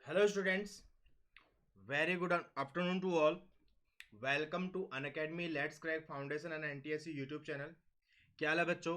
Hello students, very good afternoon to all. Welcome to Unacademy Let's Crack Foundation and NTSC YouTube channel. क्या हाल है बच्चों?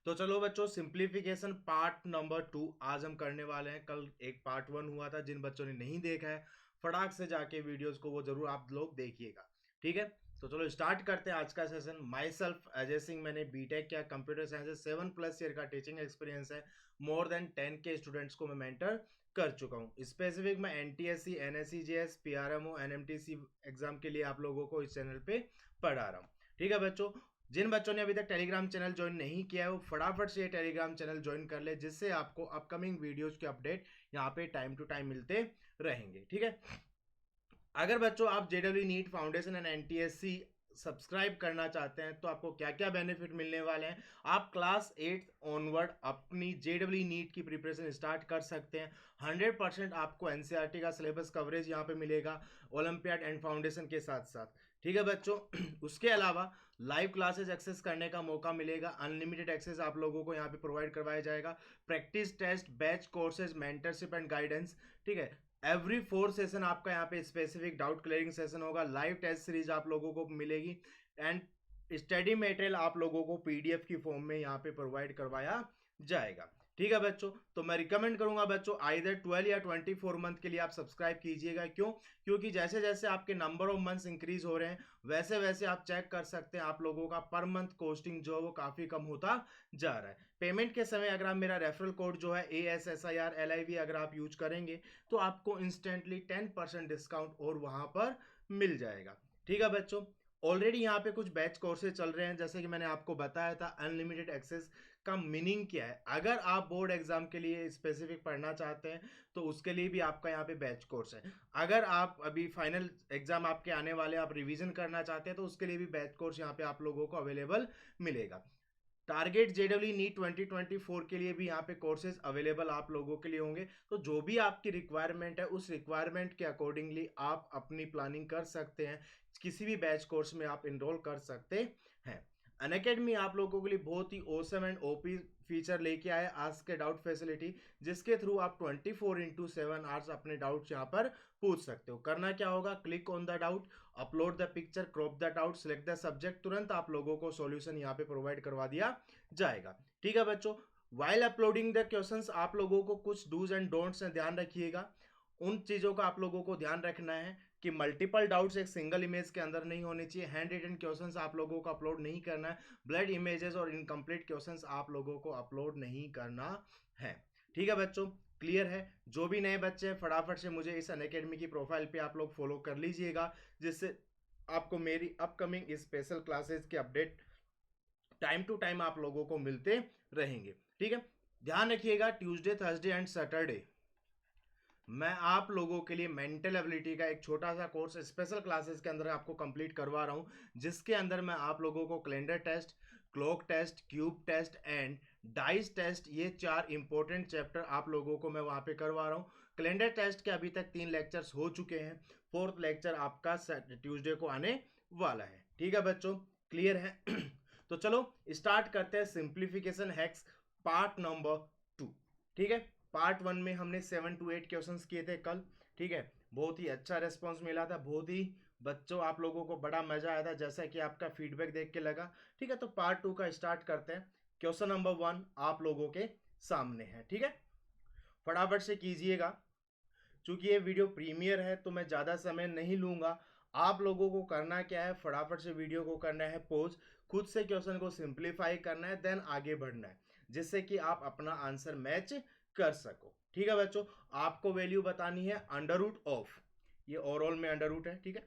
तो चलो बच्चों, सिंप्लीफिकेशन पार्ट नंबर 2 आज हम करने वाले हैं। कल एक पार्ट 1 हुआ था, जिन बच्चों ने नहीं देखा है फटाक से जाके वीडियोस को वो जरूर आप लोग देखिएगा, ठीक है। तो चलो स्टार्ट करते हैं आज का session. My self Ajay Singh, मैंने बीटेक किया कंप्यूटर साइंस से, 7+ ईयर का टीचिंग एक्सपीरियंस है। मोर देन 10 के स्टूडेंट्स को मैं मेंटर कर चुका हूँ। स्पेसिफिक मैं एनटीएससी, एनएससीजीएस, पीआरएमओ, एनएमटीसी एग्जाम के लिए आप लोगों को इस चैनल पे पढ़ा रहा हूँ, ठीक है बच्चों। जिन बच्चों ने अभी तक टेलीग्राम चैनल ज्वाइन नहीं किया है वो फटाफट से ये टेलीग्राम चैनल ज्वाइन कर ले, जिससे आपको अपकमिंग वीडियोस के अपडेट यहाँ पे टाइम टू टाइम मिलते रहेंगे, ठीक है। अगर बच्चों आप JW NEET foundation and NTSC subscribe करना चाहते हैं तो आपको क्या क्या बेनिफिट मिलने वाले हैं। आप क्लास 8 ऑनवर्ड अपनी जेडब्ल्यू नीट की प्रिपरेशन स्टार्ट कर सकते हैं। 100% आपको एनसीईआरटी का सिलेबस कवरेज यहाँ पे मिलेगा ओलंपियाड एंड फाउंडेशन के साथ साथ, ठीक है बच्चों। उसके अलावा लाइव क्लासेस एक्सेस करने का मौका मिलेगा। अनलिमिटेड एक्सेस आप लोगों को यहाँ पे प्रोवाइड करवाया जाएगा। Practice test, batch courses, mentorship and guidance, ठीक है। एवरी 4 सेशन आपका यहाँ पे स्पेसिफिक डाउट क्लियरिंग सेशन होगा। लाइव टेस्ट सीरीज आप लोगों को मिलेगी एंड स्टडी मटेरियल आप लोगों को पीडीएफ की फॉर्म में यहाँ पे प्रोवाइड करवाया जाएगा, ठीक है बच्चों। तो मैं रिकमेंड करूंगा बच्चों आइदर 12 या 24 मंथ के लिए आप सब्सक्राइब कीजिएगा। क्यों? क्योंकि जैसे जैसे आपके नंबर ऑफ मंथ्स इंक्रीज हो रहे हैं वैसे वैसे आप चेक कर सकते हैं आप लोगों का पर मंथ कॉस्टिंग जो है वो काफी कम होता जा रहा है। पेमेंट के समय अगर आप मेरा रेफरल कोड जो है ASSIRLIV अगर आप यूज करेंगे तो आपको इंस्टेंटली 10% डिस्काउंट और वहां पर मिल जाएगा, ठीक है बच्चों। ऑलरेडी यहाँ पे कुछ बैच कोर्सेज चल रहे हैं, जैसे कि मैंने आपको बताया था अनलिमिटेड एक्सेस का मीनिंग क्या है। अगर आप बोर्ड एग्जाम के लिए स्पेसिफिक पढ़ना चाहते हैं तो उसके लिए भी आपका यहाँ पे बैच कोर्स है। अगर आप अभी फाइनल एग्जाम आपके आने वाले, आप रिवीजन करना चाहते हैं तो उसके लिए भी बैच कोर्स यहाँ पे आप लोगों को अवेलेबल मिलेगा। टारगेट जेडब्ल्यू नीट 2024 के लिए भी यहाँ पे कोर्सेज अवेलेबल आप लोगों के लिए होंगे। तो जो भी आपकी रिक्वायरमेंट है उस रिक्वायरमेंट के अकॉर्डिंगली आप अपनी प्लानिंग कर सकते हैं। किसी भी बैच कोर्स में आप इनरोल कर सकते हैं। अनअकैडमी आप लोगों के लिए बहुत ही ऑसम एंड ओपी फीचर लेके आया, आस्क के डाउट फैसिलिटी, जिसके थ्रू आप 24/7 आवर्स अपने डाउट्स यहाँ पर पूछ सकते हो। करना क्या होगा, click on the doubt, upload the picture, crop the doubt, select the subject, तुरंत आप लोगों को सॉल्यूशन यहाँ पे प्रोवाइड करवा दिया जाएगा, ठीक है बच्चों। वाइल अपलोडिंग द क्वेश्चंस आप लोगों को कुछ डूज एंड डोंट्स में ध्यान रखिएगा। उन चीज़ों का आप लोगों को ध्यान रखना है कि मल्टीपल डाउट्स एक सिंगल इमेज के अंदर नहीं होने चाहिए। हैंड रिटन क्वेश्चंस आप लोगों को अपलोड नहीं करना है। ब्लड इमेजेस और इनकम्प्लीट क्वेश्चंस आप लोगों को अपलोड नहीं करना है, ठीक है बच्चों। क्लियर है? जो भी नए बच्चे हैं फटाफट से मुझे इस अनअकैडमी की प्रोफाइल पे आप लोग फॉलो कर लीजिएगा, जिससे आपको मेरी अपकमिंग स्पेशल क्लासेस के अपडेट टाइम टू टाइम आप लोगों को मिलते रहेंगे, ठीक है। ध्यान रखिएगा ट्यूसडे, थर्सडे एंड सैटरडे मैं आप लोगों के लिए मेंटल एबिलिटी का एक छोटा सा कोर्स स्पेशल क्लासेस के अंदर आपको कंप्लीट करवा रहा हूं, जिसके अंदर मैं आप लोगों को calendar test, clock test, cube test and dice test, ये 4 इंपॉर्टेंट चैप्टर आप लोगों को मैं वहां पे करवा रहा हूँ। कैलेंडर टेस्ट के अभी तक 3 लेक्चर्स हो चुके हैं, 4th लेक्चर आपका ट्यूसडे को आने वाला है, ठीक है बच्चों। क्लियर है? तो चलो स्टार्ट करते हैं सिंप्लीफिकेशन हैक्स पार्ट नंबर 2, ठीक है। पार्ट 1 में हमने 7 to 8 क्वेश्चंस किए थे कल, ठीक है। बहुत ही अच्छा रेस्पॉन्स मिला था, बहुत ही बच्चों आप लोगों को बड़ा मजा आया था, जैसा कि आपका फीडबैक देख के लगा, ठीक है। तो पार्ट 2 का स्टार्ट करते हैं। क्वेश्चन नंबर 1 आप लोगों के सामने है, ठीक है। फटाफट से कीजिएगा। चूंकि ये वीडियो प्रीमियर है तो मैं ज़्यादा समय नहीं लूंगा। आप लोगों को करना क्या है, फटाफट से वीडियो को करना है पॉज, खुद से क्वेश्चन को सिंप्लीफाई करना है, देन आगे बढ़ना है, जिससे कि आप अपना आंसर मैच कर सको, ठीक है बच्चों। आपको वैल्यू बतानी है अंडर रूट ऑफ, ये ओवरऑल में अंडर रूट है, ठीक है।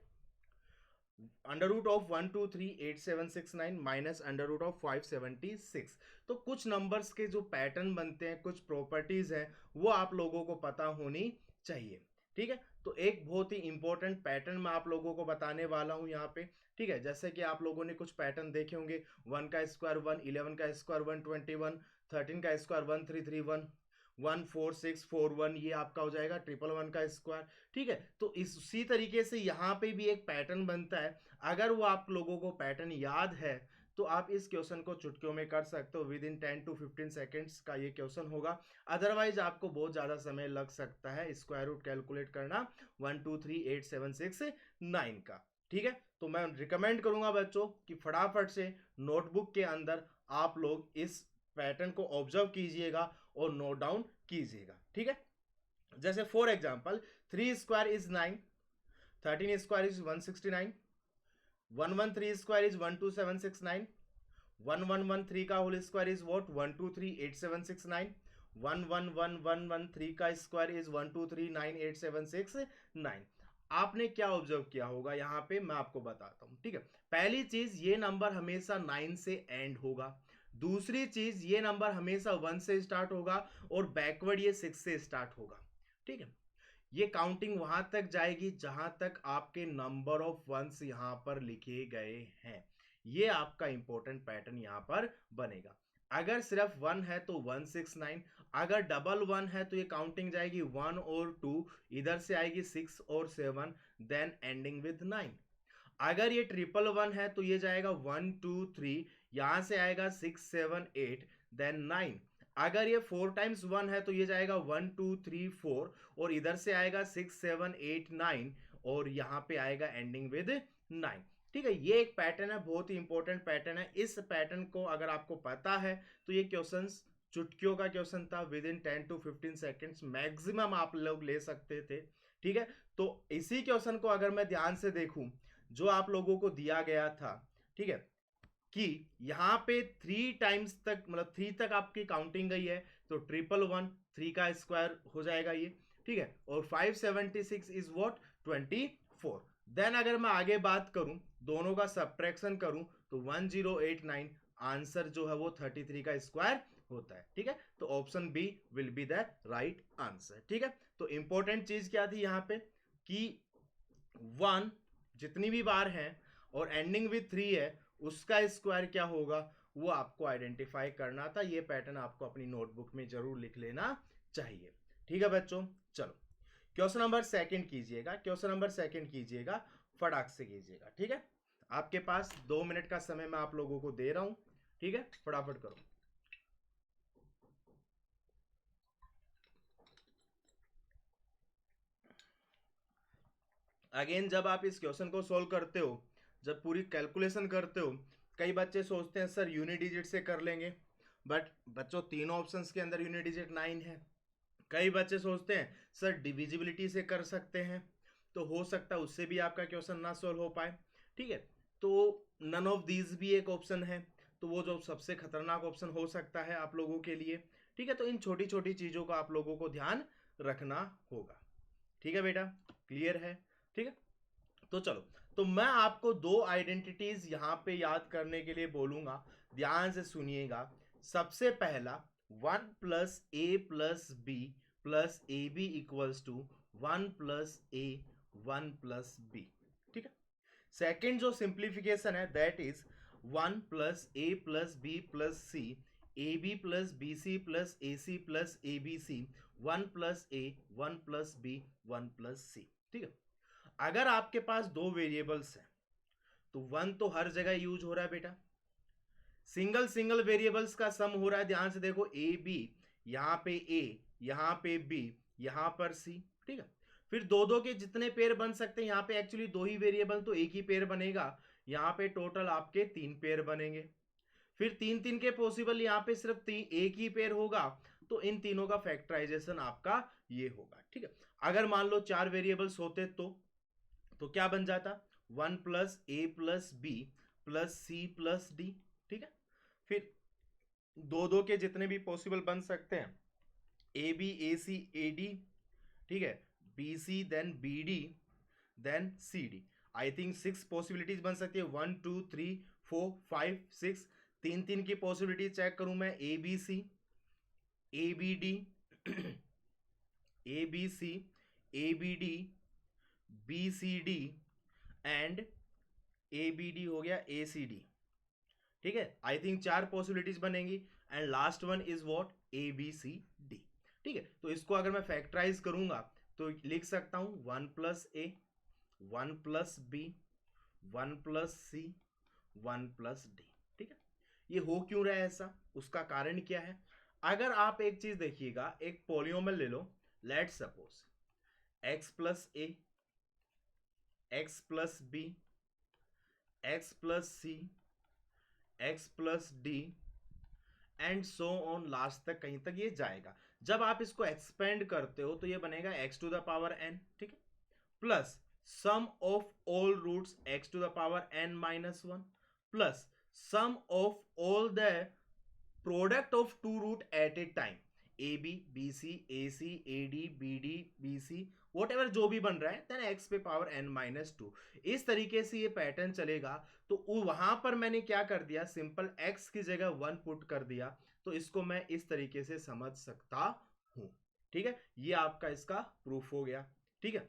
Under root of 1238769 minus under root of 576। तो कुछ नंबर्स के जो पैटर्न बनते हैं, कुछ प्रॉपर्टीज हैं, वो आप लोगों को पता होनी चाहिए, ठीक है। तो एक बहुत ही इंपॉर्टेंट पैटर्न मैं आप लोगों को बताने वाला हूं यहाँ पे, ठीक है। जैसे कि आप लोगों ने कुछ पैटर्न देखे होंगे, 1 का स्क्वायर 1, 11 का स्क्वायर 121, 13 का स्क्वायर 1331, 14641, ये आपका हो जाएगा 111 का स्क्वायर, ठीक है। तो इसी तरीके से यहाँ पे भी एक पैटर्न बनता है। अगर वो आप लोगों को पैटर्न याद है तो आप इस क्वेश्चन को चुटकियों में कर सकते हो। विद इन 10 to 15 सेकेंड्स का ये क्वेश्चन होगा। अदरवाइज आपको बहुत ज़्यादा समय लग सकता है स्क्वायर रूट कैलकुलेट करना 1 2 3 8 7 6 9 का। ठीक है, तो मैं रिकमेंड करूंगा बच्चों कि फटाफट से नोटबुक के अंदर आप लोग इस पैटर्न को ऑब्जर्व कीजिएगा और नोट डाउन कीजिएगा। ठीक है, जैसे for example 3 square is 9, 13 square is 169, 113 square is 12769, 1113 का होल स्क्वायर इज व्हाट 1238769, 111113 का स्क्वायर इज 1239876 आपने क्या ऑब्जर्व किया होगा यहाँ पे मैं आपको बताता हूँ। ठीक है, पहली चीज ये नंबर हमेशा 9 से एंड होगा। दूसरी चीज ये नंबर हमेशा 1 से स्टार्ट होगा और बैकवर्ड ये 6 से स्टार्ट होगा। ठीक है, ये काउंटिंग वहां तक जाएगी जहां तक आपके नंबर ऑफ वंस यहां पर लिखे गए हैं। ये आपका इंपॉर्टेंट पैटर्न यहां पर बनेगा। अगर सिर्फ 1 है तो 169, अगर डबल 1 है तो ये काउंटिंग जाएगी 1 और 2, इधर से आएगी 6 और 7, देन एंडिंग विद 9। अगर ये ट्रिपल 1 है तो ये जाएगा 1 2 3, यहां से आएगा 6 7 8, देन 9। अगर ये 4 टाइम्स 1 है तो ये जाएगा 1 2 3 4 और इधर से आएगा 6 7 8 9 और यहाँ पे आएगा एंडिंग विद 9। ठीक है, ये एक पैटर्न है, बहुत ही इंपॉर्टेंट पैटर्न है। इस पैटर्न को अगर आपको पता है तो ये क्वेश्चन चुटकियों का क्वेश्चन था। With in 10 to 15 seconds maximum आप लोग ले सकते थे। ठीक है, तो इसी क्वेश्चन को अगर मैं ध्यान से देखूं जो आप लोगों को दिया गया था, ठीक है, कि यहाँ पे 3 टाइम्स तक मतलब 3 तक आपकी काउंटिंग गई है तो 111 का स्क्वायर हो जाएगा ये। ठीक है, और 576 इज व्हाट 24। देन अगर मैं आगे बात करूं दोनों का सब्ट्रैक्शन करूं तो 1089 आंसर जो है वो 33 का स्क्वायर होता है। ठीक है, तो option B will be the right answer. ठीक है, तो इंपॉर्टेंट चीज क्या थी यहाँ पे कि 1 जितनी भी बार है और एंडिंग विथ 3 है उसका स्क्वायर क्या होगा वो आपको आइडेंटिफाई करना था। ये पैटर्न आपको अपनी नोटबुक में जरूर लिख लेना चाहिए। ठीक है बच्चों, चलो क्वेश्चन नंबर सेकंड कीजिएगा। क्वेश्चन नंबर सेकंड कीजिएगा, फटाक से कीजिएगा। ठीक है, आपके पास 2 मिनट का समय मैं आप लोगों को दे रहा हूं। ठीक है, फटाफट करो। अगेन जब आप इस क्वेश्चन को सोल्व करते हो, जब पूरी कैलकुलेशन करते हो, कई बच्चे सोचते हैं सर यूनिट डिजिट से कर लेंगे, बट बच्चों तीनों ऑप्शंस के अंदर यूनिट डिजिट 9 है। कई बच्चे सोचते हैं सर डिविजिबिलिटी से कर सकते हैं, तो हो सकता है उससे भी आपका क्वेश्चन ना सोल्व हो पाए। ठीक है, तो नन ऑफ दीज भी एक ऑप्शन है, तो वो जो सबसे खतरनाक ऑप्शन हो सकता है आप लोगों के लिए। ठीक है, तो इन छोटी छोटी चीज़ों का आप लोगों को ध्यान रखना होगा। ठीक है बेटा, क्लियर है? ठीक है, तो चलो, तो मैं आपको 2 आइडेंटिटीज यहां पे याद करने के लिए बोलूंगा, ध्यान से सुनिएगा। सबसे पहला 1 plus A plus B plus A B equals to 1 plus A 1 plus B. ठीक है, सेकेंड जो सिंप्लीफिकेशन है that is 1 plus A plus B plus C A B plus B C plus A C plus A B C 1 plus A 1 plus B 1 plus C. ठीक है, अगर आपके पास 2 variables हैं तो 1 तो हर जगह यूज हो रहा है बेटा, सिंगल सिंगल वेरिएबल्स का सम हो रहा है। ध्यान से देखो, ए बी, यहाँ पे ए, यहाँ पे बी, यहाँ पर सी। ठीक है, फिर दो दो के जितने पेयर बन सकते हैं, यहाँ पे एक्चुअली 2 ही वेरिएबल तो एक ही पेयर बनेगा, यहाँ पे टोटल आपके 3 पेयर बनेंगे। फिर 3 3 के पॉसिबल यहाँ पे सिर्फ एक ही पेयर होगा, तो इन तीनों का फैक्टराइजेशन आपका ये होगा। ठीक है, अगर मान लो 4 वेरिएबल्स होते तो क्या बन जाता 1 plus A plus B plus C plus D. ठीक है, फिर दो दो के जितने भी पॉसिबल बन सकते हैं, A B A C A D, ठीक है, B C then B D then C D. I think 6 possibilities बन सकती है, 1 2 3 4 5 6। 3 3 की पॉसिबिलिटी चेक करूं मैं, A B C A B D A B C A B D B C D and A B D हो गया A C D. ठीक है, आई थिंक 4 पॉसिबिलिटीज बनेंगी and last one is what A B C D. ठीक है, तो इसको अगर मैं फैक्टराइज करूंगा तो लिख सकता हूं 1 plus A 1 plus B 1 plus C 1 plus D. ठीक ये हो क्यों रहा है ऐसा, उसका कारण क्या है? अगर आप एक चीज देखिएगा, एक पॉलिनोमियल ले लो, let suppose x plus A, x plus B, x plus C, x plus D and so on, last तक कहीं तक ये जाएगा। जब आप इसको एक्सपेंड करते हो तो ये बनेगा x to the power n, ठीक है, plus sum of all roots x to the power n minus one, plus sum of all the product of two root at a time, A B B C, A C A D, B D B C, whatever जो भी बन रहा है, then X पे power n minus two. इस तरीके से ये पैटर्न चलेगा। तो वहां पर मैंने क्या कर दिया, सिंपल x की जगह वन पुट कर दिया, तो इसको मैं इस तरीके से समझ सकता हूं, ठीक है। ये आपका इसका प्रूफ हो गया, ठीक है।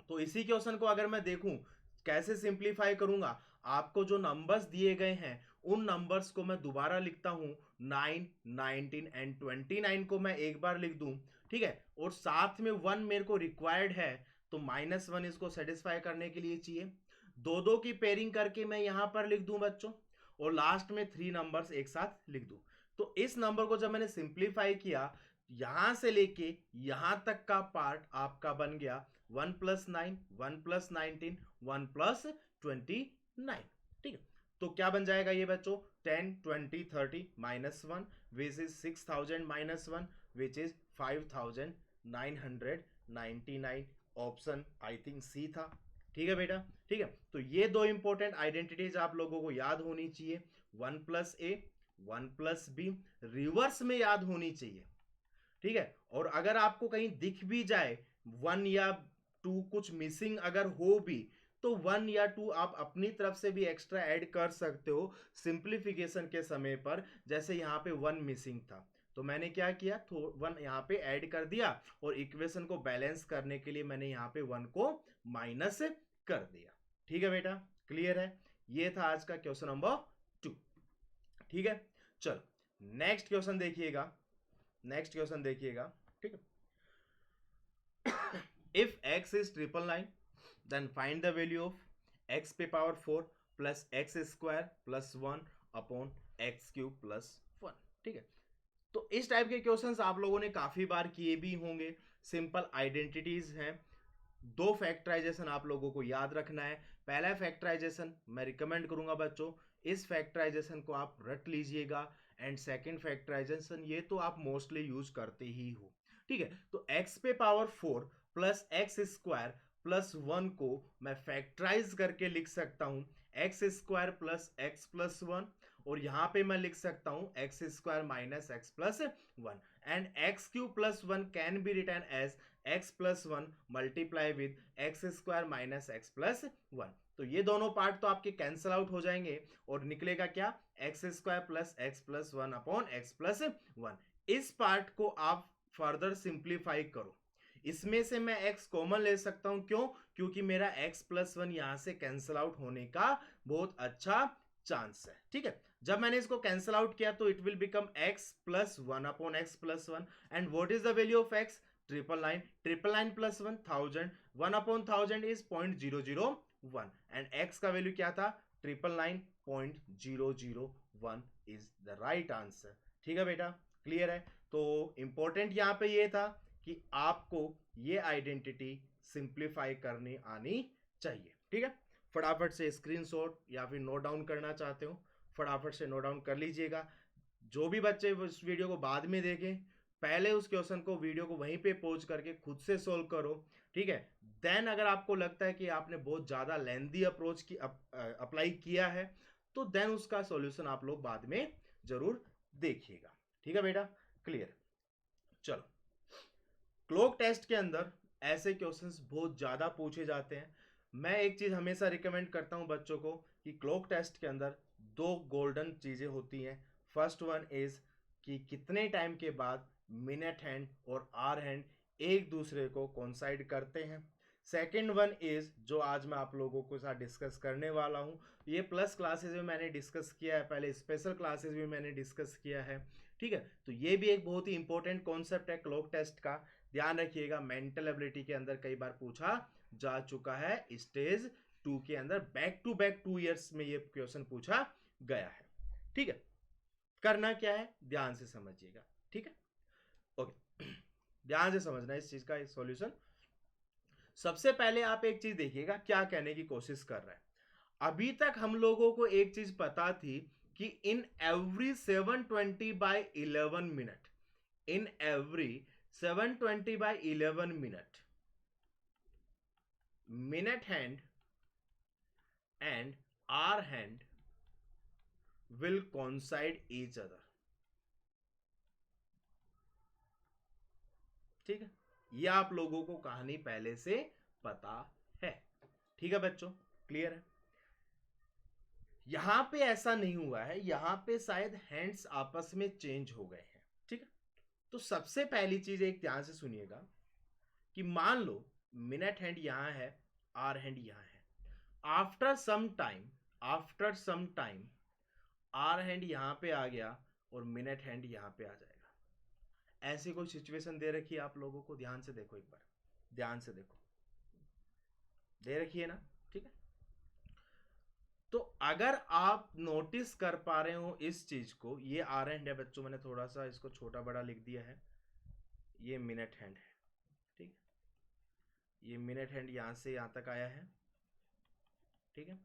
तो इसी क्वेश्चन को अगर मैं देखूं कैसे सिंप्लीफाई करूंगा, आपको जो नंबर्स दिए गए हैं उन नंबर्स को मैं दोबारा लिखता हूं, 9, 19 एंड 29 को मैं एक बार लिख दूं, ठीक है, और साथ में 1 मेरे को रिक्वायर्ड है, तो -1 इसको सेटिस्फाई करने के लिए चाहिए। दो दो की पेयरिंग करके मैं यहां पर लिख दूं बच्चों, और लास्ट में 3 नंबर्स एक साथ लिख दूं। तो इस नंबर को जब मैंने सिंप्लीफाई किया, यहां से लेके यहां तक का पार्ट आपका बन गया 1 प्लस 9, 1 प्लस 19, 1 प्लस 29, ठीक है। तो क्या बन जाएगा ये बच्चों, 10, 20, 30 minus 1 which is 6000 minus 1 which is 5999। Option I think C था, ठीक है बेटा, ठीक है। तो ये दो इंपॉर्टेंट आइडेंटिटीज आप लोगों को याद होनी चाहिए, 1 plus A, 1 plus B, reverse में याद होनी चाहिए, ठीक है। और अगर आपको कहीं दिख भी जाए 1 या 2 कुछ मिसिंग अगर हो भी, तो 1 या 2 आप अपनी तरफ से भी एक्स्ट्रा ऐड कर सकते हो सिंप्लीफिकेशन के समय पर। जैसे यहाँ पे 1 मिसिंग था, तो मैंने क्या किया, तो 1 यहाँ पे ऐड कर दिया, और इक्वेशन को बैलेंस करने के लिए मैंने यहाँ पे 1 को माइनस कर दिया, ठीक है बेटा, क्लियर है। ये था आज का क्वेश्चन नंबर 2, ठीक है। चलो नेक्स्ट क्वेश्चन देखिएगा, नेक्स्ट क्वेश्चन देखिएगा, ठीक है। If x is 999, then find the value of x पे power 4 plus X square plus 1 upon x cube plus 1, ठीक है। तो इस टाइप के क्वेश्चंस आप लोगों ने काफी बार किए भी होंगे, सिंपल आइडेंटिटीज हैं। दो फैक्टराइजेशन आप लोगों को याद रखना है। पहला फैक्टराइजेशन मैं रिकमेंड करूंगा बच्चों, इस फैक्टराइजेशन को आप रट लीजिएगा, एंड सेकंड फैक्टराइजेशन ये तो आप मोस्टली यूज करते ही हो, ठीक है। तो x पे power 4 plus X square plus 1 को मैं फैक्टराइज करके लिख सकता हूं X square plus X plus 1, और यहां पे मैं लिख सकता हूं X square minus X plus 1, and X cube plus 1 can be return as x plus 1 multiply with X square minus X plus 1। तो ये दोनों पार्ट तो आपके कैंसिल आउट हो जाएंगे, और निकलेगा क्या, x square plus X plus 1 upon x plus 1। इस पार्ट को आप फर्दर सिंप्लीफाई करो, इसमें से मैं x कॉमन ले सकता हूं, क्यों, क्योंकि मेरा x प्लस 1 यहां से कैंसिल आउट होने का बहुत अच्छा चांस है, ठीक है। जब मैंने इसको कैंसिल आउट किया तो it will become x plus 1 upon x plus 1, and what is the value of x, 999 plus 1000, 1 upon 1000 is 0.001, and x का वैल्यू क्या था, 999.001 इज द राइट आंसर, ठीक है बेटा, क्लियर है। तो इंपॉर्टेंट यहां पे ये था कि आपको ये आइडेंटिटी सिंप्लीफाई करनी आनी चाहिए, ठीक है। फटाफट से स्क्रीनशॉट या फिर नोट डाउन करना चाहते हो, फटाफट से नोट डाउन कर लीजिएगा। जो भी बच्चे इस वीडियो को बाद में देखें, पहले उस क्वेश्चन को वीडियो को वहीं पे पॉज करके खुद से सोल्व करो, ठीक है। देन अगर आपको लगता है कि आपने बहुत ज़्यादा लेंथी अप्रोच की अप्लाई किया है, तो देन उसका सॉल्यूशन आप लोग बाद में जरूर देखिएगा, ठीक है बेटा, क्लियर। चलो, क्लॉक टेस्ट के अंदर ऐसे क्वेश्चंस बहुत ज़्यादा पूछे जाते हैं। मैं एक चीज़ हमेशा रिकमेंड करता हूं बच्चों को कि क्लॉक टेस्ट के अंदर दो गोल्डन चीज़ें होती हैं। फर्स्ट वन इज़ कि कितने टाइम के बाद मिनट हैंड और आवर हैंड एक दूसरे को कोइंसाइड करते हैं। सेकेंड वन इज़ जो आज मैं आप लोगों के साथ डिस्कस करने वाला हूँ, ये प्लस क्लासेज में मैंने डिस्कस किया है, पहले स्पेशल क्लासेज में मैंने डिस्कस किया है, ठीक है। तो ये भी एक बहुत ही इंपॉर्टेंट कॉन्सेप्ट है क्लॉक टेस्ट का, ध्यान रखिएगा। मेंटल एबिलिटी के अंदर कई बार पूछा जा चुका है, स्टेज 2 के अंदर बैक टू बैक 2 ईयर्स में ये क्वेश्चन पूछा गया है, ठीक है। करना क्या है ध्यान से समझिएगा, ठीक है, ओके। ध्यान से समझना इस चीज का सॉल्यूशन। सबसे पहले आप एक चीज देखिएगा क्या कहने की कोशिश कर रहा है। अभी तक हम लोगों को एक चीज पता थी कि in every 720/11 minute, in every 720/11 minute, minute hand and hour hand will coincide each other, ठीक है, ये आप लोगों को कहानी पहले से पता है, ठीक है बच्चों, क्लियर है। यहां पे ऐसा नहीं हुआ है, यहां पे शायद हैंड्स आपस में चेंज हो गए हैं, ठीक है। तो सबसे पहली चीज एक ध्यान से सुनिएगा कि मान लो मिनट हैंड यहां है, आर हैंड यहां है, after some time, after some time hour hand यहां पे आ गया और मिनट हैंड यहां पे आ जाएगा। ऐसी कोई सिचुएशन दे रखी है आप लोगों को, ध्यान से देखो एक बार, ध्यान से देखो, दे रखी है ना, ठीक है। तो अगर आप नोटिस कर पा रहे हो इस चीज को, ये आर हैंड है बच्चों, मैंने थोड़ा सा इसको छोटा बड़ा लिख दिया है, ये मिनट हैंड है, ठीक है, ये मिनट हैंड यहां से यहां तक आया है, ठीक है,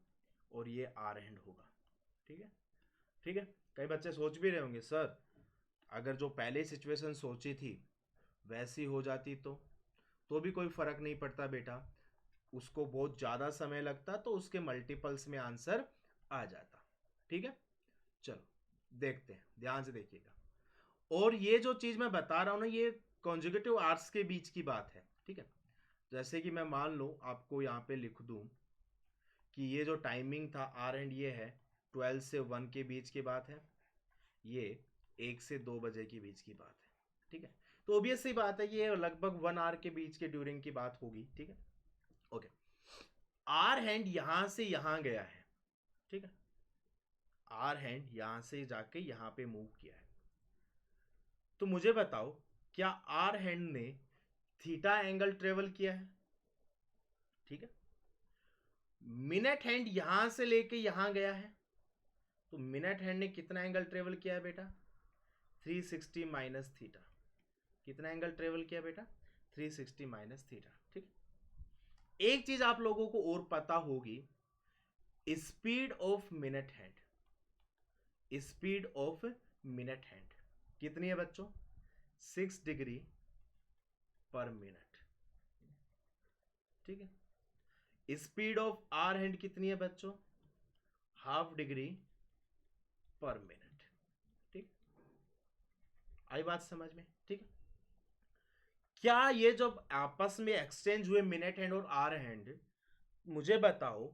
और ये आर हैंड होगा, ठीक है, ठीक है। कई बच्चे सोच भी रहे होंगे सर अगर जो पहले सिचुएशन सोची थी वैसी हो जाती तो भी कोई फर्क नहीं पड़ता बेटा, उसको बहुत ज्यादा समय लगता तो उसके मल्टीपल्स में आंसर आ जाता, ठीक है। चलो देखते हैं, ध्यान से देखिएगा। और ये जो चीज मैं बता रहा हूं ना, ये कॉन्जुगेटिव आर्ट्स के बीच की बात है, ठीक है। जैसे कि मैं मान लो आपको यहाँ पे लिख दूं कि ये जो टाइमिंग था आर एंड ये है 12 से 1 के बीच की बात है, ये 1 से 2 बजे के बीच की बात है, ठीक है। तो ऑब्वियस सी बात है ये लगभग 1 आवर के बीच के ड्यूरिंग की बात होगी, ठीक है, ओके। आर हैंड यहां से यहां गया है, ठीक है, आर हैंड यहां से जाके यहां पे मूव किया है। तो मुझे बताओ क्या आर हैंड ने थीटा एंगल ट्रेवल किया है, ठीक है। मिनट हैंड यहां से लेके यहां गया है, तो मिनट हैंड ने कितना एंगल ट्रेवल किया है बेटा, 360 माइनस थीटा। कितना एंगल ट्रेवल किया बेटा, 360 माइनस थीटा, ठीक। एक चीज आप लोगों को और पता होगी, speed of minute hand, speed of minute hand कितनी है बच्चों, 6 डिग्री पर मिनट, ठीक है। स्पीड ऑफ आर हैंड कितनी है बच्चों, हाफ डिग्री पर मिनट, ठीक, आई बात समझ में, ठीक है। क्या ये जब आपस में एक्सचेंज हुए मिनट हैंड और आर हैंड, मुझे बताओ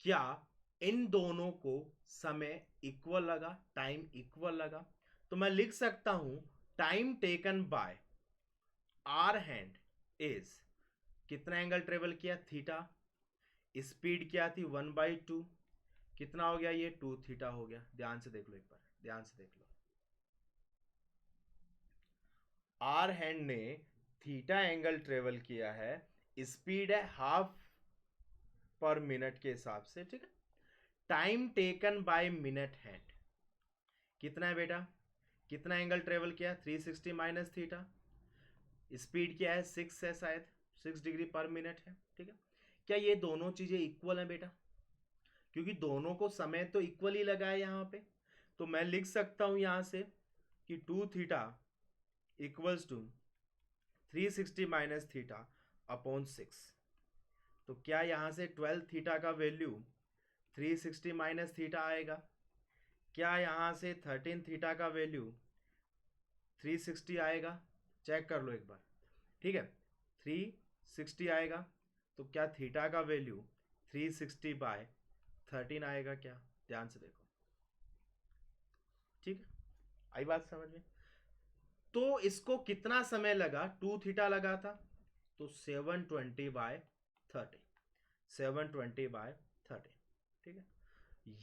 क्या इन दोनों को समय इक्वल लगा, टाइम इक्वल लगा। तो मैं लिख सकता हूं time taken by hour hand is, कितना एंगल ट्रेवल किया, थीटा, स्पीड क्या थी 1/2, कितना हो गया ये 2 थीटा हो गया। ध्यान से देख लो एक बार, ध्यान से देख लो, आर हैंड ने थीटा एंगल ट्रेवल किया है, स्पीड है हाफ पर मिनट के हिसाब से, ठीक है। Time taken by minute hand कितना है बेटा, कितना एंगल ट्रेवल किया, 360 माइनस थीटा, स्पीड क्या है 6 है, शायद 6 डिग्री पर मिनट है, ठीक है। क्या ये दोनों चीजें इक्वल है बेटा, क्योंकि दोनों को समय तो इक्वल ही लगा है यहाँ पे। तो मैं लिख सकता हूं यहां से कि 2 theta equals to 360 minus theta upon 6। तो क्या यहां से 12 थीटा का वैल्यू 360 माइनस थीटा आएगा, क्या यहां से 13 थीटा का वैल्यू 360 आएगा, चेक कर लो एक बार, ठीक है, 360 आएगा। तो क्या थीटा का वैल्यू 360/13 आएगा क्या, ध्यान से देखो, ठीक है, आई बात समझ में। तो इसको कितना समय लगा, 2 थीटा लगा था, तो 720/13, 720/13, ठीक है।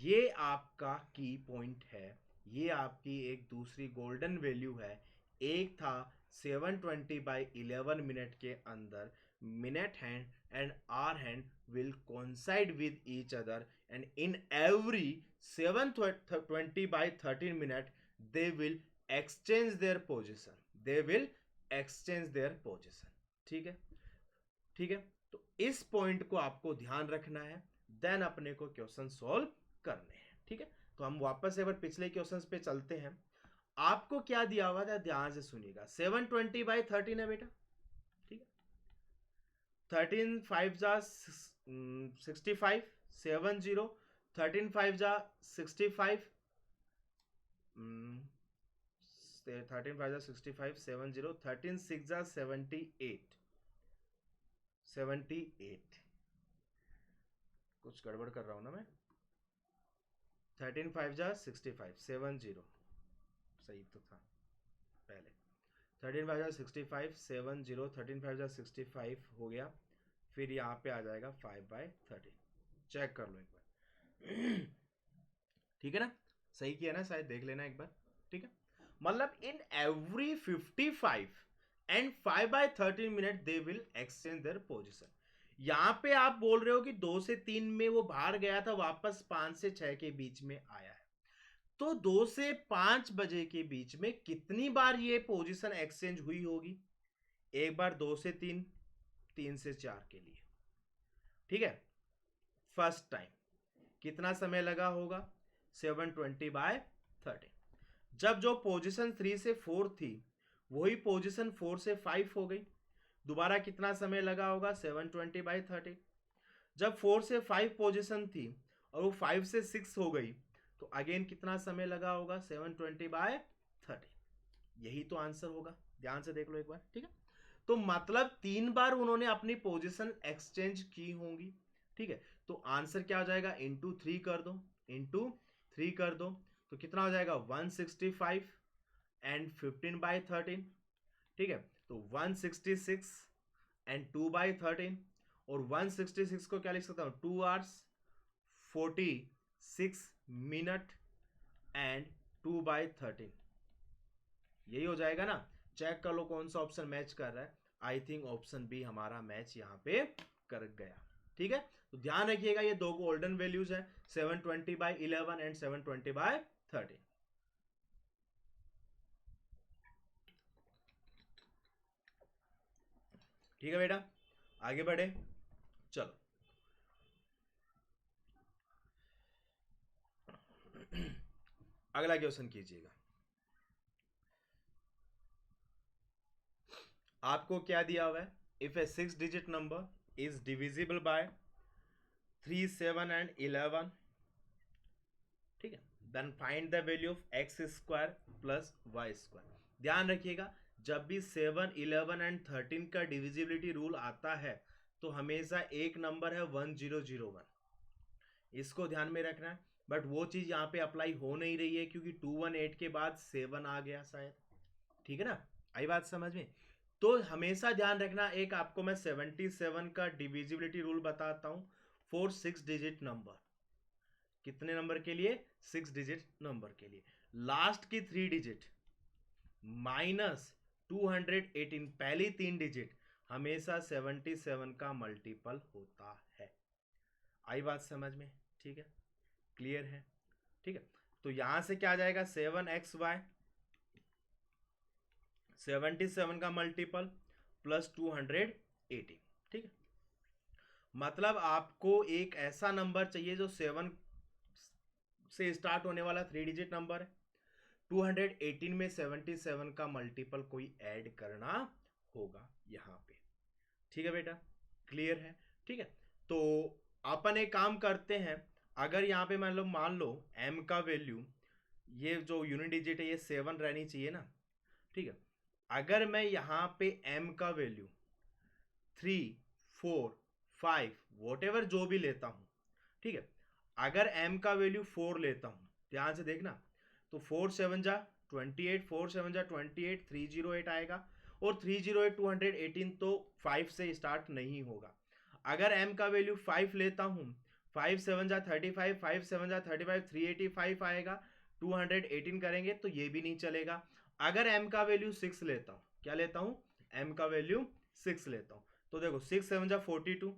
ये आपका की पॉइंट है, ये आपकी एक दूसरी गोल्डन वैल्यू है। एक था 720/11 मिनट के अंदर minute hand and hour hand will coincide with each other, and in every 720/13 minute they will exchange their position, they will exchange their position. ठीक है, ठीक है। तो इस पॉइंट को आपको ध्यान रखना है, देन अपने को क्वेश्चन सॉल्व करने हैं। ठीक है, तो हम वापस एक बार पिछले क्वेश्चंस पे चलते हैं। आपको क्या दिया हुआ था, ध्यान से सुनिएगा। 720/13 है बेटा, ठीक है। 13 5 जा 65, 70, 13 5 जा 65, 13 5 जा 65, 70, 13 6 जा 78, 78। कुछ गड़बड़ कर रहा हूं ना मैं। 13 5 जा 65, 70 सही तो था पहले। 13 5 जा 65, 70, 13 5 जा 65 हो गया। फिर यहाँ पे आ जाएगा 5/13। चेक कर लो एक बार। ठीक है ना, सही किया ना, शायद देख लेना एक बार। ठीक है, मतलब in every 55 and 5/13 minute they will exchange their position. यहां पे आप बोल रहे हो कि 2 से 3 में वो बाहर गया था, वापस 5 से 6 के बीच में आया है। तो 2 से 5 बजे के बीच में कितनी बार ये पोजीशन एक्सचेंज हुई होगी? एक बार 2 से 3, 3 से 4 के लिए। ठीक है, फर्स्ट टाइम कितना समय लगा होगा? 720/13। जब जो पोजीशन 3 से 4 थी, वही पोजीशन 4 से 5 हो गई, दोबारा कितना समय लगा होगा? 720/13। जब 4 से 5 पोजीशन थी और वो 5 से 6 हो गई, तो अगेन कितना समय लगा होगा? 720/13। यही तो आंसर होगा, ध्यान से देख लो एक बार। ठीक है, तो मतलब 3 बार उन्होंने अपनी पोजीशन एक्सचेंज की होंगी। ठीक है, तो आंसर क्या हो जाएगा? इंटू 3 कर दो, इंटू 3 कर दो, तो कितना हो जाएगा? 165 एंड 15/13। ठीक है, तो 166 एंड 2/13, और 166 को क्या लिख सकता हूं? 2 आवर्स 46 मिनट एंड 2/13। यही हो जाएगा ना। चेक कर लो कौन सा ऑप्शन मैच कर रहा है। आई थिंक ऑप्शन बी हमारा मैच यहाँ पे कर गया। ठीक है, तो ध्यान रखिएगा ये दो गोल्डन वैल्यूज है, 720/11 एंड 720/13। ठीक है बेटा, आगे बढ़े, चलो। अगला क्वेश्चन कीजिएगा। आपको क्या दिया हुआ है? If A 6 digit number is divisible by 3, 7 and 11, ठीक है, then find the value of x² plus y²। ध्यान रखिएगा, जब भी 7, 11 एंड 13 का डिविजिबिलिटी रूल आता है, तो हमेशा एक नंबर है 1001, इसको ध्यान में रखना है। बट वो चीज यहाँ पे अप्लाई हो नहीं रही है, क्योंकि 218 के बाद 7 आ गया शायद। ठीक है ना, आई बात समझ में? तो हमेशा ध्यान रखना, एक आपको मैं 77 का डिविजिबिलिटी रूल बताता हूं फॉर 6 डिजिट नंबर। कितने नंबर के लिए? 6 डिजिट नंबर के लिए। लास्ट की 3 डिजिट माइनस 218, पहली 3 डिजिट हमेशा 77 का मल्टीपल होता है। आई बात समझ में? ठीक है, क्लियर है? ठीक है, तो यहां से क्या आ जाएगा? 7xy 77 का मल्टीपल प्लस 218। ठीक है, मतलब आपको एक ऐसा नंबर चाहिए जो 7 से स्टार्ट होने वाला 3 डिजिट नंबर है। 218 में 77 का मल्टीपल कोई ऐड करना होगा यहाँ पे। ठीक है बेटा, क्लियर है? ठीक है, तो अपन एक काम करते हैं। अगर यहाँ पे मान लो m का वैल्यू, ये जो यूनिट डिजिट है ये 7 रहनी चाहिए ना। ठीक है, अगर मैं यहाँ पे m का वैल्यू 3, 4, 5 वॉट एवर जो भी लेता हूँ, ठीक है, अगर m का वैल्यू 4 लेता हूँ, ध्यान से देखना, तो 4 7 जा 28, 4 7 जा 28, 308 आएगा, और 308 218 तो 5 से स्टार्ट नहीं होगा। अगर m का वैल्यू 5 लेता हूँ, 5 7 जा 35, 5 7 जा 35, 385 आएगा, 218 करेंगे तो ये भी नहीं चलेगा। अगर m का वैल्यू 6 लेता हूँ, क्या लेता हूँ? m का वैल्यू 6 लेता हूँ, तो देखो 6 7 जा 42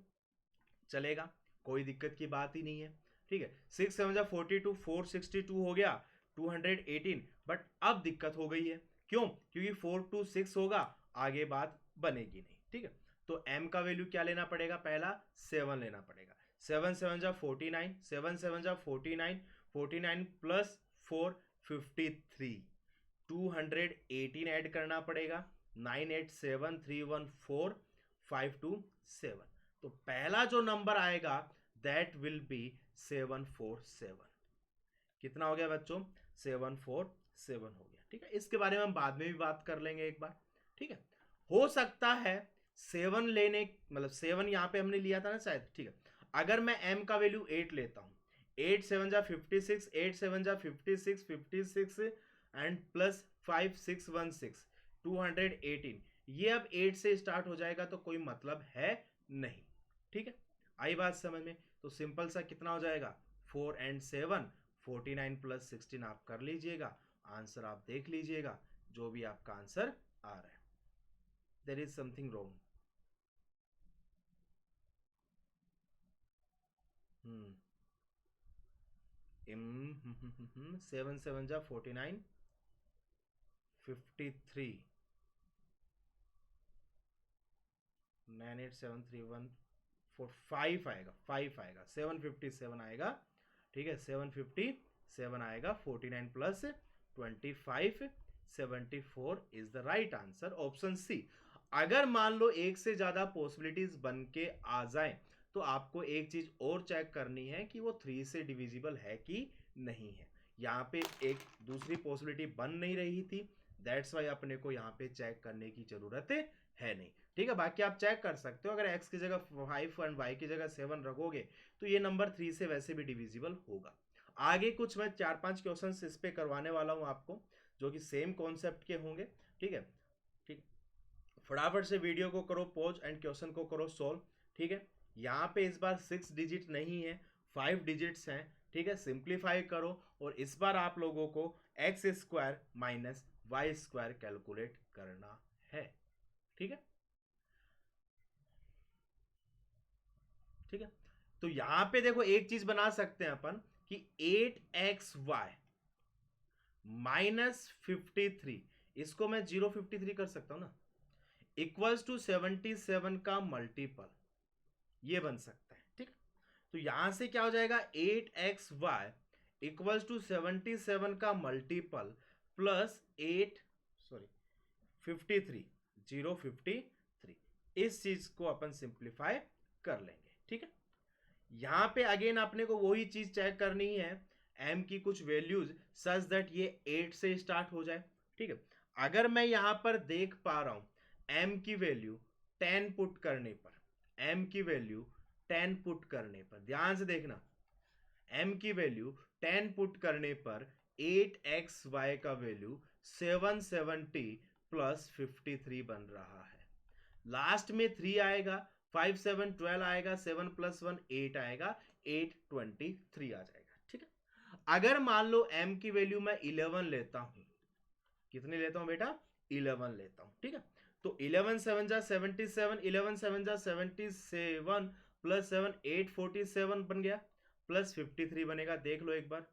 चलेगा, कोई दिक्कत की बात ही नहीं है। ठीक है, 6 7 जा 42, 462 हो गया, 218, बट अब दिक्कत हो गई है, क्यों? क्योंकि 4 to 6 होगा, आगे बात बनेगी नहीं, ठीक है। तो m का वैल्यू क्या लेना पड़ेगा? पहला 7 लेना पड़ेगा। 7 7 जा 49, 7 7 जा 49, 49 प्लस 4 53, 218 ऐड करना पड़ेगा। 9 8 7 3 1 4 5 2 7, तो पहला जो नंबर आएगा दैट विल बी 747। कितना हो गया बच्चों? 747 हो गया, ठीक है। इसके बारे में हम बाद में भी बात कर लेंगे एक बार, ठीक है। हो सकता है 7 लेने, मतलब 7 यहाँ पे हमने लिया था ना शायद, ठीक है। अगर मैं m का वैल्यू 8 लेता हूँ, 8 7 जा 56, 8 7 जा 56, 56 एंड प्लस 5 6 1 6, 218, ये अब 8 से स्टार्ट हो जाएगा तो कोई मतलब है नहीं, ठीक है। आई बात समझ में? तो सिंपल सा कितना हो जाएगा? 4 एंड 7, 49 प्लस 16 आप कर लीजिएगा, आंसर आप देख लीजिएगा, जो भी आपका आंसर आ रहा है। There is something wrong. 7 7 जा 49, 53, 9 8 7 3 1 4 5 आएगा, 5 आएगा, 757 आएगा, ठीक है। 757 आएगा, 49 प्लस 25 74 is the right answer, option C. अगर मान लो एक से ज्यादा पॉसिबिलिटीज बन के आ जाए तो आपको एक चीज और चेक करनी है कि वो 3 से डिविजिबल है कि नहीं है। यहाँ पे एक दूसरी पॉसिबिलिटी बन नहीं रही थी, दैट्स वाई अपने को यहाँ पे चेक करने की जरूरत है नहीं, ठीक है। बाकी आप चेक कर सकते हो, अगर x की जगह 5 एंड y की जगह 7 रखोगे तो ये नंबर 3 से वैसे भी डिविजिबल होगा। आगे कुछ मैं 4-5 क्वेश्चंस इस पे करवाने वाला हूँ आपको, जो कि सेम कॉन्सेप्ट के होंगे, ठीक है। ठीक, फटाफट से वीडियो को करो पॉज एंड क्वेश्चन को करो सॉल्व, ठीक है। यहाँ पे इस बार 6 डिजिट नहीं है, 5 डिजिट्स हैं, ठीक है। सिंप्लीफाई करो और इस बार आप लोगों को X square minus Y square calculate करना है, ठीक है, ठीक है। तो यहां पे देखो एक चीज बना सकते हैं अपन कि 8xy माइनस 53, इसको मैं 053 कर सकता हूं ना, इक्वल्स टू 77 का मल्टीपल, ये बन सकता है, ठीक है। तो यहां से क्या हो जाएगा? 8xy इक्वल्स टू 77 का मल्टीपल प्लस 8, सॉरी 53, 053, इस चीज को अपन सिंप्लीफाई कर लेंगे, ठीक है। यहां पे अगेन अपने को वही चीज चेक करनी है, m की कुछ वैल्यूज सच दैट ये 8 से स्टार्ट हो जाए, ठीक है। अगर मैं यहां पर देख पा रहा हूं m की वैल्यू 10 पुट करने पर, m की वैल्यू 10 पुट करने पर, ध्यान से देखना, m की वैल्यू 10 पुट करने पर 8xy का वैल्यू 770 प्लस 53 बन रहा है। लास्ट में 3 आएगा, 5 7 12 आएगा, 7 प्लस 1 8 आएगा, 823 आ जाएगा, ठीक है। अगर मान लो m की वैल्यू मैं 11 लेता हूं, कितनी लेता हूं बेटा? 11 लेता हूं, ठीक है। तो 11 7 जा 77, 11 7 जा 77 प्लस 7 847 बन गया, प्लस 53 बनेगा, देख लो एक बार,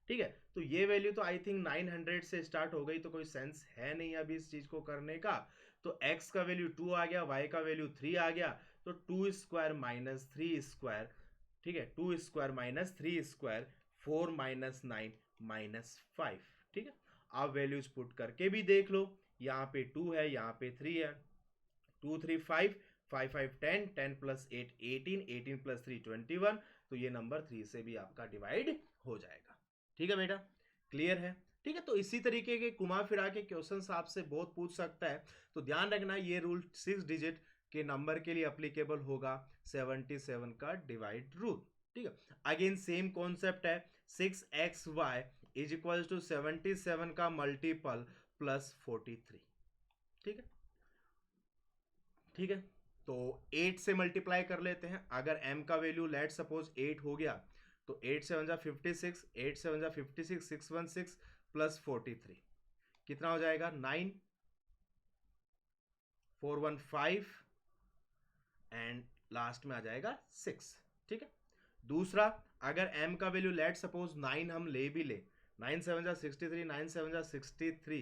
ठीक है। तो ये वैल्यू तो आई थिंक 900 से स्टार्ट हो गई, तो कोई सेंस है नहीं अभी इस चीज को करने का। तो x का वैल्यू 2 आ गया, y का वैल्यू 3 आ गया, तो 2 स्क्वायर माइनस 3 स्क्वायर, ठीक है, 2 square minus 3 square, 4 minus 9 minus 5, ठीक है। आप वैल्यूज पुट करके भी देख लो, यहाँ पे 2 है, यहाँ पे 3 है, 2 3 5, 5 5 10, 10 प्लस 8 18, 18 प्लस 3 21, तो ये नंबर 3 से भी आपका डिवाइड हो जाएगा, ठीक है बेटा, क्लियर है, ठीक है। तो इसी तरीके के घुमा फिरा के क्वेश्चंस आपसे बहुत पूछ सकता है, तो ध्यान रखना ये रूल 6 डिजिट के नंबर के लिए अप्लीकेबल होगा, 77 का डिवाइड रूल, ठीक है। अगेन सेम कॉन्सेप्ट है, 6xy इज इक्वल टू 77 का मल्टीपल प्लस 43, ठीक है, ठीक है। तो 8 से मल्टीप्लाई कर लेते हैं, अगर m का वैल्यू लेट सपोज 8 हो गया, तो 8 7 जा 56, 8 7 जा 56, 616 प्लस 43, कितना हो जाएगा? 9 415 एंड लास्ट में आ जाएगा 6, ठीक है। दूसरा, अगर m का वैल्यू लेट सपोज 9 हम ले भी ले, 9 7 जा 63, 9 7 जा 63,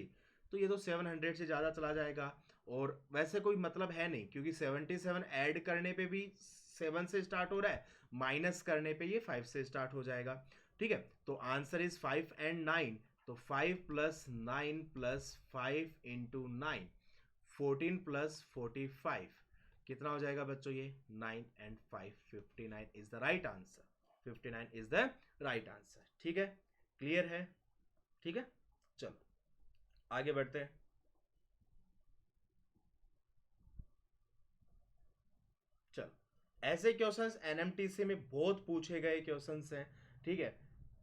तो ये तो 700 से ज़्यादा चला जाएगा और वैसे कोई मतलब है नहीं, क्योंकि 77 ऐड करने पे भी 7 से स्टार्ट हो रहा है, माइनस करने पे ये 5 से स्टार्ट हो जाएगा। ठीक है, तो आंसर इज 5 एंड 9, तो 5 प्लस 9 प्लस 5 इंटू 9, 14 प्लस 45, कितना हो जाएगा बच्चों ये 9 and 5, 59 is the right answer, 59 is the right answer. ठीक है, क्लियर है? ठीक है, चलो आगे बढ़ते हैं। चलो, ऐसे क्वेश्चंस एनएमटीसी में बहुत पूछे गए क्वेश्चंस हैं। ठीक है,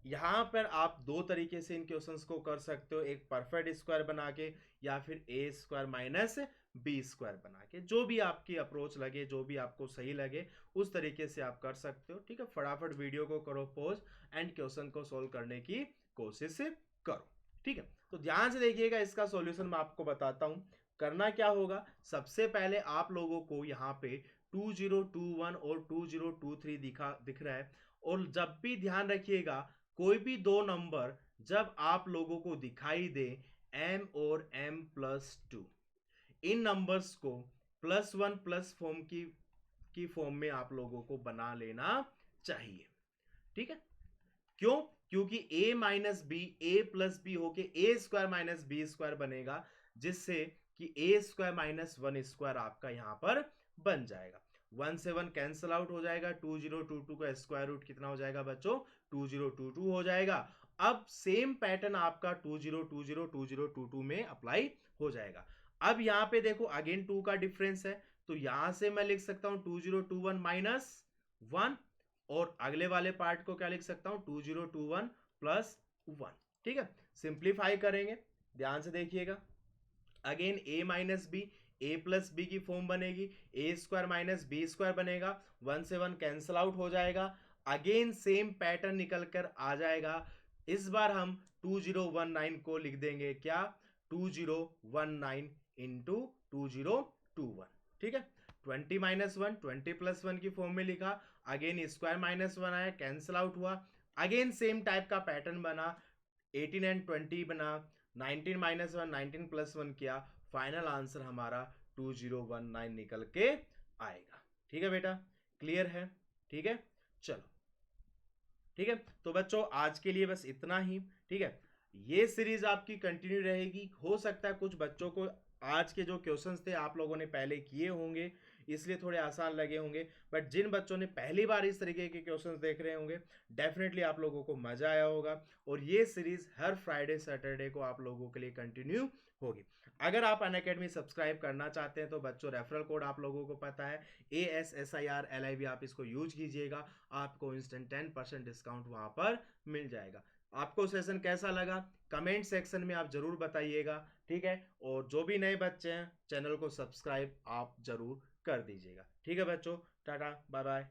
यहाँ पर आप दो तरीके से इन क्वेश्चंस को कर सकते हो, एक परफेक्ट स्क्वायर बना के या फिर ए स्क्वायर माइनस बी स्क्वायर बना के, जो भी आपकी अप्रोच लगे, जो भी आपको सही लगे उस तरीके से आप कर सकते हो। ठीक है, फटाफट वीडियो को करो पॉज एंड क्वेश्चन को सोल्व करने की कोशिश करो। ठीक है, तो ध्यान से देखिएगा, इसका सॉल्यूशन मैं आपको बताता हूँ। करना क्या होगा, सबसे पहले आप लोगों को यहाँ पे 2021 और 2023 दिख रहा है, और जब भी ध्यान रखिएगा कोई भी दो नंबर जब आप लोगों को दिखाई दे m और m प्लस 2, इन नंबर्स को प्लस 1 प्लस फॉर्म की फॉर्म में आप लोगों को बना लेना चाहिए। ठीक है, क्यों? क्योंकि a minus B A plus B होके A square minus B square बनेगा, जिससे कि ए स्क्वायर माइनस 1 स्क्वायर आपका यहां पर बन जाएगा। 1 से 1 कैंसिल आउट हो जाएगा, 2022 का स्क्वायर रूट कितना हो जाएगा बच्चों, 2022 हो जाएगा। अब सेम पैटर्न आपका 2022 में अप्लाई हो जाएगा। अब यहाँ पे देखो अगेन 2 का डिफरेंस है, तो यहां से मैं लिख सकता हूं 2021 माइनस 1, और अगले वाले पार्ट को क्या लिख सकता हूं 2021 प्लस 1। ठीक है, सिंप्लीफाई करेंगे, ध्यान से देखिएगा। Again a minus B A plus B की फॉर्म बनेगी, A square minus B square बनेगा, 1 से 1 कैंसिल आउट हो जाएगा। अगेन सेम पैटर्न निकल कर आ जाएगा। इस बार हम 2019 को लिख देंगे क्या, 2019 इंटू 2021। ठीक है, 20 माइनस 1 20 प्लस 1 की फॉर्म में लिखा, अगेन स्क्वायर माइनस 1 आया, कैंसिल आउट हुआ। अगेन सेम टाइप का पैटर्न बना, 18 एंड 20 बना, 19 माइनस 1 19 प्लस 1 किया, फाइनल आंसर हमारा 2019 निकल के आएगा। ठीक है बेटा, क्लियर है? ठीक है, चलो ठीक है, तो बच्चों आज के लिए बस इतना ही। ठीक है, ये सीरीज आपकी कंटिन्यू रहेगी। हो सकता है कुछ बच्चों को आज के जो क्वेश्चंस थे आप लोगों ने पहले किए होंगे, इसलिए थोड़े आसान लगे होंगे, बट जिन बच्चों ने पहली बार इस तरीके के क्वेश्चंस देख रहे होंगे डेफिनेटली आप लोगों को मजा आया होगा, और ये सीरीज हर फ्राइडे सैटरडे को आप लोगों के लिए कंटिन्यू होगी। अगर आप अनअकैडमी सब्सक्राइब करना चाहते हैं तो बच्चों रेफरल कोड आप लोगों को पता है ASSIRLIV, आप इसको यूज कीजिएगा, आपको इंस्टेंट 10% डिस्काउंट वहां पर मिल जाएगा। आपको सेशन कैसा लगा कमेंट सेक्शन में आप जरूर बताइएगा। ठीक है, और जो भी नए बच्चे हैं चैनल को सब्सक्राइब आप जरूर कर दीजिएगा। ठीक है बच्चों, टाटा बाय बाय।